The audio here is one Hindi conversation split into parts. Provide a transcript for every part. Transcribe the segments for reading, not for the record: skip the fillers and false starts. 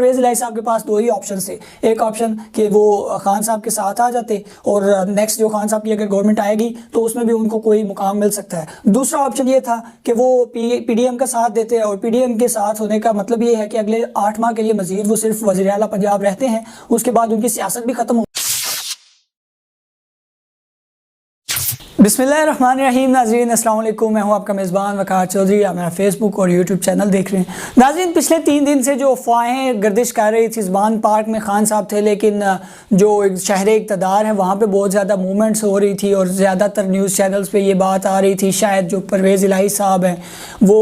परवेज़ इलाही साहब के पास दो ही ऑप्शन थे। एक ऑप्शन कि वो खान साहब के साथ आ जाते और नेक्स्ट जो खान साहब की अगर गवर्नमेंट आएगी तो उसमें भी उनको कोई मुकाम मिल सकता है। दूसरा ऑप्शन ये था कि वो पीडीएम का साथ देते हैं, और पीडीएम के साथ होने का मतलब ये है कि अगले 8 माह के लिए मजीद वो सिर्फ वज़ीर आला पंजाब रहते हैं, उसके बाद उनकी सियासत भी खत्म हो। बिस्मिल्लाहिर्रहमानिर्रहीम। नाज़रीन अस्सलाम वालेकुम, मैं हूं आपका मेज़बान वक़ार चौधरी। आप मेरा फेसबुक और यूट्यूब चैनल देख रहे हैं। नाज़रीन, पिछले 3 दिन से जो अफवाहें गर्दिश कर रही थी, ज़बान पार्क में खान साहब थे, लेकिन जो शहर इक़्तिदार है वहाँ पे बहुत ज़्यादा मूवमेंट्स हो रही थी और ज़्यादातर न्यूज़ चैनल्स पे ये बात आ रही थी शायद जो परवेज़ इलाही साहब हैं वो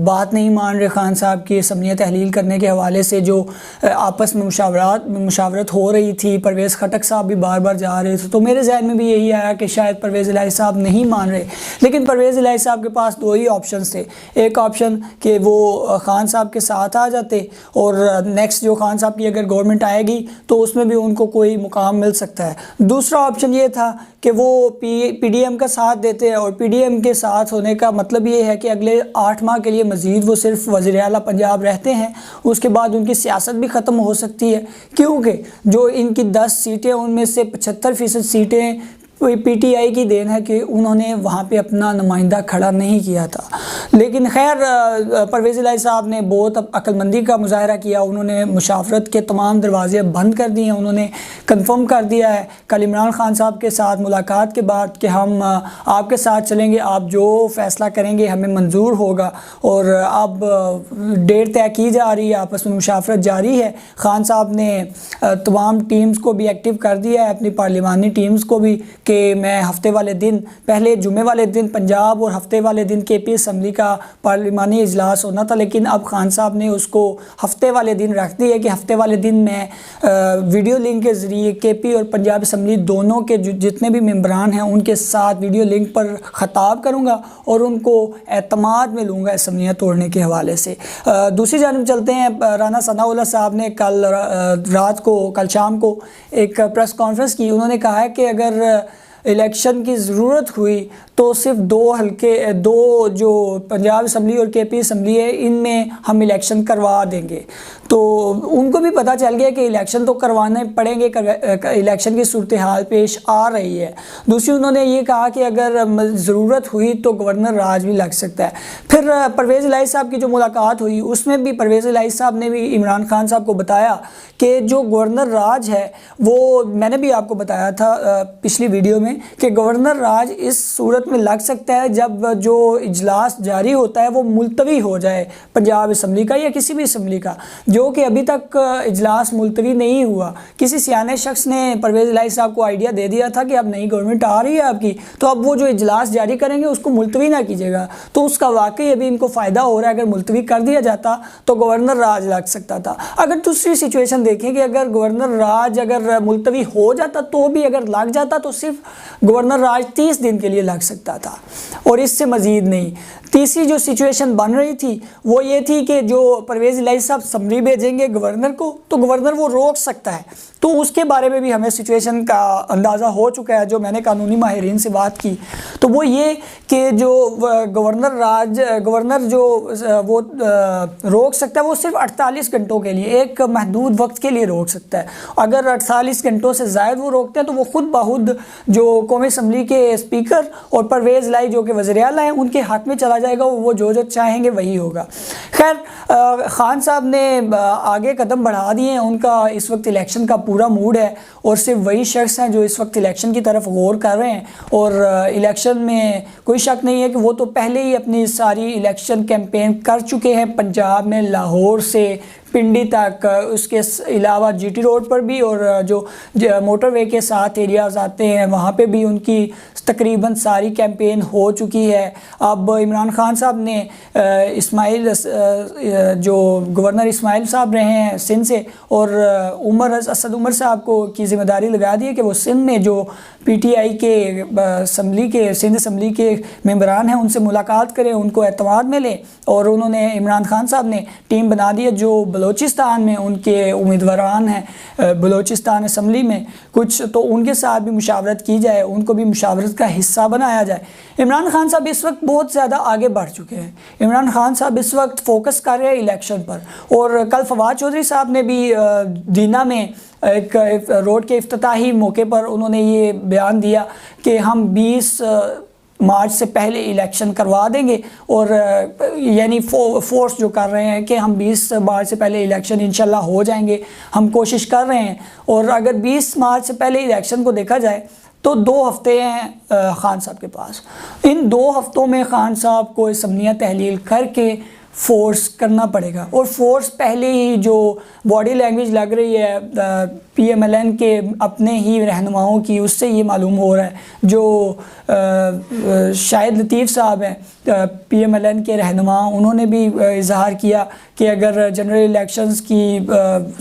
बात नहीं मान रहे खान साहब की असम्बलियाँ तहलील करने के हवाले से। जो आपस में मुशावरत हो रही थी, परवेज़ खटक साहब भी बार बार जा रहे थे, तो मेरे जहन में भी यही आया कि शायद परवेज़ इलाही साहब नहीं मान रहे। लेकिन परवेज़ इलाही साहब के पास दो ही ऑप्शन थे। एक ऑप्शन कि वो खान साहब के साथ आ जाते और नेक्स्ट जो खान साहब की अगर गवर्नमेंट आएगी तो उसमें भी उनको कोई मुकाम मिल सकता है। दूसरा ऑप्शन ये था कि वो पीडीएम का साथ देते हैं, और पीडीएम के साथ होने का मतलब ये है कि अगले 8 माह के लिए मजीद वो सिर्फ वज़ीर आला पंजाब रहते हैं, उसके बाद उनकी सियासत भी ख़त्म हो सकती है, क्योंकि जो इनकी 10 सीटें उनमें से 75% सीटें पीटीआई की देन है कि उन्होंने वहाँ पे अपना नुमाइंदा खड़ा नहीं किया था। लेकिन खैर परवेज़ इलाही साहब ने बहुत अक्लमंदी का मुजाहरा किया। उन्होंने मुशावरत के तमाम दरवाजे बंद कर दिए हैं। उन्होंने कंफर्म कर दिया है कल इमरान खान साहब के साथ मुलाकात के बाद कि हम आपके साथ चलेंगे, आप जो फ़ैसला करेंगे हमें मंजूर होगा। और अब डेट तय की जा रही है, आपस में मुशावरत जारी है। खान साहब ने तमाम टीम्स को भी एक्टिव कर दिया है, अपनी पार्लिमानी टीम्स को भी, कि मैं हफ्ते वाले दिन, पहले जुमे वाले दिन पंजाब और हफ्ते वाले दिन केपी असम्बली का पार्लिमानी इजलास होना था, लेकिन अब खान साहब ने उसको हफ्ते वाले दिन रख दिया कि हफ्ते वाले दिन मैं वीडियो लिंक के ज़रिए केपी और पंजाब असम्बली दोनों के जितने भी मेंबरान हैं उनके साथ वीडियो लिंक पर ख़ताब करूँगा और उनको एतमाद में लूँगा असम्बलियाँ तोड़ने के हवाले से। दूसरी जानब चलते हैं, राना सनाउल्लाह साहब ने कल शाम को एक प्रेस कॉन्फ्रेंस की। उन्होंने कहा है कि अगर इलेक्शन की ज़रूरत हुई तो सिर्फ दो जो पंजाब असम्बली और केपी असम्बली है इनमें हम इलेक्शन करवा देंगे। तो उनको भी पता चल गया कि इलेक्शन तो करवाने पड़ेंगे, इलेक्शन की सूरत हाल पेश आ रही है। दूसरी उन्होंने ये कहा कि अगर ज़रूरत हुई तो गवर्नर राज भी लग सकता है। फिर परवेज़ इलाही साहब की जो मुलाकात हुई उसमें भी परवेज़ इलाही साहब ने भी इमरान खान साहब को बताया कि जो गवर्नर राज है वो, मैंने भी आपको बताया था पिछली वीडियो में, कि गवर्नर राज इस सूरत में लग सकता है जब जो इजलास जारी होता है वो मुलतवी हो जाए पंजाब असम्बली का या किसी भी असम्बली का, जो कि अभी तक इजलास मुलतवी नहीं हुआ। किसी सियाने शख्स ने परवेज़ इलाही साहब को आइडिया दे दिया था कि अब नई गवर्नमेंट आ रही है आपकी, तो अब वो जो इजलास जारी करेंगे उसको मुलतवी ना कीजिएगा। तो उसका वाकई अभी इनको फ़ायदा हो रहा है, अगर मुलतवी कर दिया जाता तो गवर्नर राज लग सकता था। अगर दूसरी सिचुएशन देखें कि अगर गवर्नर राज अगर मुलतवी हो जाता तो भी अगर लग जाता तो सिर्फ गवर्नर राज 30 दिन के लिए लग सकता था और इससे मज़ीद नहीं। तीसरी जो सिचुएशन बन रही थी वो ये थी कि जो परवेज़ इलाही साहब समरी भेजेंगे गवर्नर को तो गवर्नर वो रोक सकता है। तो उसके बारे में भी हमें सिचुएशन का अंदाज़ा हो चुका है। जो मैंने कानूनी माहिरीन से बात की तो वो ये कि जो गवर्नर जो वो रोक सकता है वो सिर्फ 48 घंटों के लिए, एक महदूद वक्त के लिए रोक सकता है। अगर 48 घंटों से ज़ायद वो रोकते हैं तो वो खुद बहुद जो कौमी असम्बली के स्पीकर और परवेज़ इलाही जो कि वज़ीर आला हैं उनके हक़ में चला जाएगा। वो जो चाहेंगे वही होगा। खैर खान साहब ने आगे कदम बढ़ा दिए हैं। उनका इस वक्त इलेक्शन का पूरा मूड है और सिर्फ वही शख्स हैं जो इस वक्त इलेक्शन की तरफ गौर कर रहे हैं। और इलेक्शन में कोई शक नहीं है कि वो तो पहले ही अपनी सारी इलेक्शन कैंपेन कर चुके हैं, पंजाब में लाहौर से पिंडी तक, उसके अलावा जीटी रोड पर भी और जो मोटरवे के साथ एरियाज़ आते हैं वहाँ पे भी उनकी तकरीबन सारी कैंपेन हो चुकी है। अब इमरान खान साहब ने जो गवर्नर इस्माइल साहब रहे हैं सिंध से और असद उमर साहब को की ज़िम्मेदारी लगा दी है कि वो सिंध में जो पीटीआई के असम्बली के सिंध असम्बली के मेंबरान हैं उनसे मुलाकात करें, उनको एतमाद में लें। और उन्होंने इमरान खान साहब ने टीम बना दी है जो बलूचिस्तान में उनके उम्मीदवारान हैं बलूचिस्तान असम्बली में कुछ, तो उनके साथ भी मुशावरत की जाए, उनको भी मुशावरत का हिस्सा बनाया जाए। इमरान खान साहब इस वक्त बहुत ज़्यादा आगे बढ़ चुके हैं। इमरान खान साहब इस वक्त फोकस कर रहे हैं इलेक्शन पर, और कल फवाद चौधरी साहब ने भी दीना में एक रोड के इफ्तिताही मौके पर उन्होंने ये बयान दिया कि हम 20 मार्च से पहले इलेक्शन करवा देंगे, और यानी फोर्स जो कर रहे हैं कि हम 20 मार्च से पहले इलेक्शन इंशाल्लाह हो जाएंगे, हम कोशिश कर रहे हैं। और अगर 20 मार्च से पहले इलेक्शन को देखा जाए तो 2 हफ्ते हैं खान साहब के पास। इन 2 हफ्तों में खान साहब को असम्बलियाँ तहलील करके फोर्स करना पड़ेगा, और फोर्स पहले ही जो बॉडी लैंग्वेज लग रही है PMLN के अपने ही रहनुमाओं की, उससे ये मालूम हो रहा है। जो शाहिद लतीफ़ साहब हैं PMLN के रहनुमा, उन्होंने भी इजहार किया कि अगर जनरल इलेक्शंस की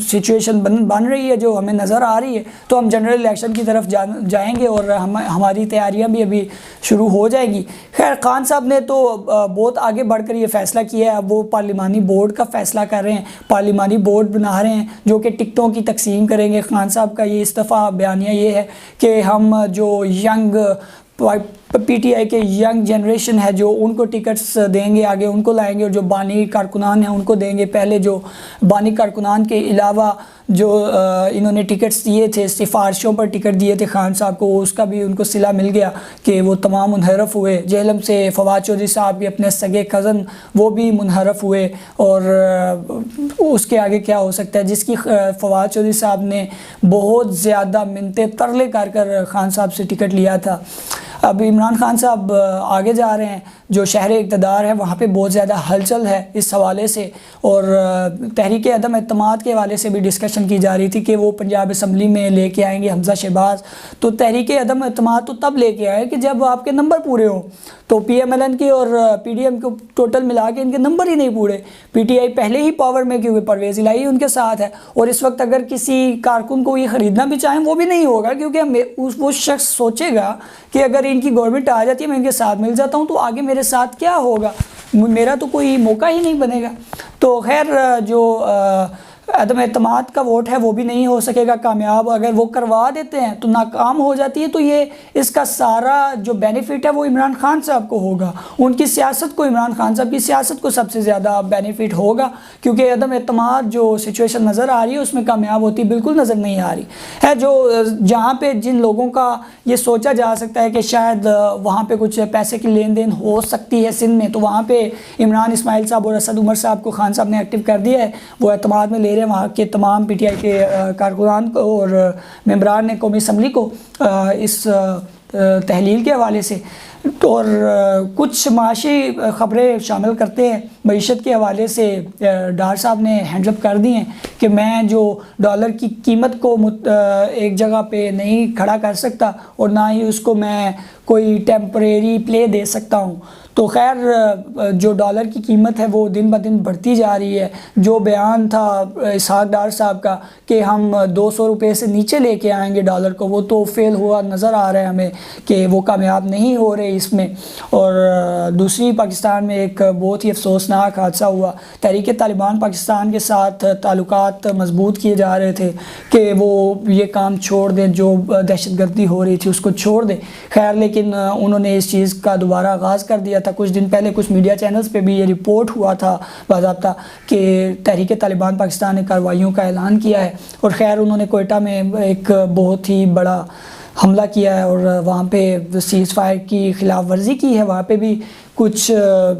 सिचुएशन बन रही है जो हमें नज़र आ रही है, तो हम जनरल इलेक्शन की तरफ जाएंगे, और हमारी तैयारियां भी अभी शुरू हो जाएगी। खैर, खान साहब ने तो बहुत आगे बढ़कर ये फ़ैसला किया है। अब वो पार्लिमानी बोर्ड का फ़ैसला कर रहे हैं, पार्लिमानी बोर्ड बना रहे हैं जो कि टिकटों की तकसीम करेंगे। खान साहब का ये इस्तीफ़ा बयानिया ये है कि हम जो यंग PTI के यंग जनरेशन है जो उनको टिकट्स देंगे, आगे उनको लाएंगे, और जो बानी कारकुनान हैं उनको देंगे। पहले जो बानी कारकुनान के अलावा जो इन्होंने टिकट्स दिए थे, सिफारिशों पर टिकट दिए थे खान साहब को, उसका भी उनको सिला मिल गया कि वो तमाम मुनहरफ हुए। जेहलम से फवाद चौधरी साहब के अपने सगे कज़न वो भी मुनहरफ हुए, और उसके आगे क्या हो सकता है, जिसकी फवाद चौधरी साहब ने बहुत ज़्यादा मिन्नतें तरले कर खान साहब से टिकट लिया था। अब इमरान खान साहब आगे जा रहे हैं, जो शहर इक़्तिदार है वहाँ पे बहुत ज़्यादा हलचल है इस हवाले से, और तहरीक अदम एतमाद के हवाले से भी डिस्कशन की जा रही थी कि वो पंजाब असम्बली में लेके आएंगे हमज़ा शहबाज। तो तहरीक अदम एतमाद तो तब लेके आए कि जब आपके नंबर पूरे हों। तो PMLN के और PDM को टोटल मिला के इनके नंबर ही नहीं पूरे। PTI पहले ही पावर में, क्योंकि परवेज़ इलाही उनके साथ है, और इस वक्त अगर किसी कारकुन को ये ख़रीदना भी चाहें वो भी नहीं होगा, क्योंकि वो शख्स सोचेगा कि अगर इनकी गवर्नमेंट आ जाती है, मैं इनके साथ मिल जाता हूँ, तो आगे मेरे साथ क्या होगा, मेरा तो कोई मौका ही नहीं बनेगा। तो खैर, जो अदम एतमाद का वोट है वो भी नहीं हो सकेगा कामयाब। अगर वो करवा देते हैं तो नाकाम हो जाती है, तो ये इसका सारा जो बेनिफिट है वो इमरान खान साहब को होगा, उनकी सियासत को, इमरान खान साहब की सियासत को सबसे ज़्यादा बेनिफिट होगा, क्योंकि अदम एतमाद जो सिचुएशन नज़र आ रही है उसमें कामयाब होती बिल्कुल नज़र नहीं आ रही है। जो जहाँ पे जिन लोगों का ये सोचा जा सकता है कि शायद वहाँ पर कुछ पैसे की लेन देन हो सकती है सिंध में, तो वहाँ पर इमरान इस्माइल साहब और असद उमर साहब को खान साहब ने एक्टिव कर दिया है। वो एतमाद में ले रहे हैं वहाँ के तमाम PTI के कारकुनान को और मेंबरान ने कौमी असम्बली को इस तहलील के हवाले से, और कुछ माशी ख़बरें शामिल करते हैं मईशत के हवाले से। डार साहब ने हैंडअप कर दिए हैं कि मैं जो डॉलर की कीमत को एक जगह पे नहीं खड़ा कर सकता, और ना ही उसको मैं कोई टेम्परेरी प्ले दे सकता हूँ। तो खैर, जो डॉलर की कीमत है वो दिन ब दिन बढ़ती जा रही है। जो बयान था इसहाक डार साहब का कि हम 200 रुपये से नीचे लेके आएंगे डॉलर को, वो तो फेल हुआ नज़र आ रहा है हमें कि वो कामयाब नहीं हो रहे इसमें। और दूसरी, पाकिस्तान में एक बहुत ही अफसोसनाक हादसा हुआ। तहरीक तालिबान पाकिस्तान के साथ ताल्लुकात मजबूत किए जा रहे थे कि वो ये काम छोड़ दें, जो दहशतगर्दी हो रही थी उसको छोड़ दें। खैर, लेकिन उन्होंने इस चीज़ का दोबारा आगाज़ कर दिया था। कुछ दिन पहले कुछ मीडिया चैनल्स पे भी ये रिपोर्ट हुआ था बाज़ाब्ता कि तहरीक तालिबान पाकिस्तान ने कार्रवाइयों का ऐलान किया है। और ख़ैर, उन्होंने कोयटा में एक बहुत ही बड़ा हमला किया है और वहाँ पे सीज़ फायर की खिलाफ वर्जी की है। वहाँ पे भी कुछ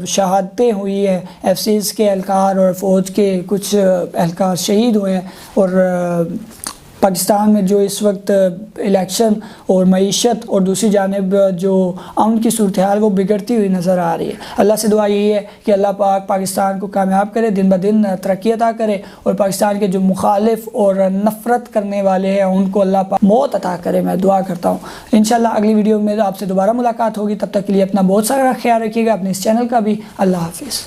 शहादतें हुई हैं, FCs के एहलकार और फ़ौज के कुछ एहलकार शहीद हुए हैं। और पाकिस्तान में जो इस वक्त इलेक्शन और मईशत और दूसरी जानिब जो अमन की सूरत हाल वो बिगड़ती हुई नज़र आ रही है। अल्लाह से दुआ यही है कि अल्लाह पाक पाकिस्तान को कामयाब करे, दिन ब दिन तरक्की अता करे, और पाकिस्तान के जो मुखालिफ और नफ़रत करने वाले हैं उनको अल्लाह पाक मौत अता करे। मैं दुआ करता हूँ। इंशाल्लाह अगली वीडियो में आपसे दोबारा मुलाकात होगी। तब तक के लिए अपना बहुत सारा ख्याल रखिएगा, अपने इस चैनल का भी। अल्लाह हाफिज़।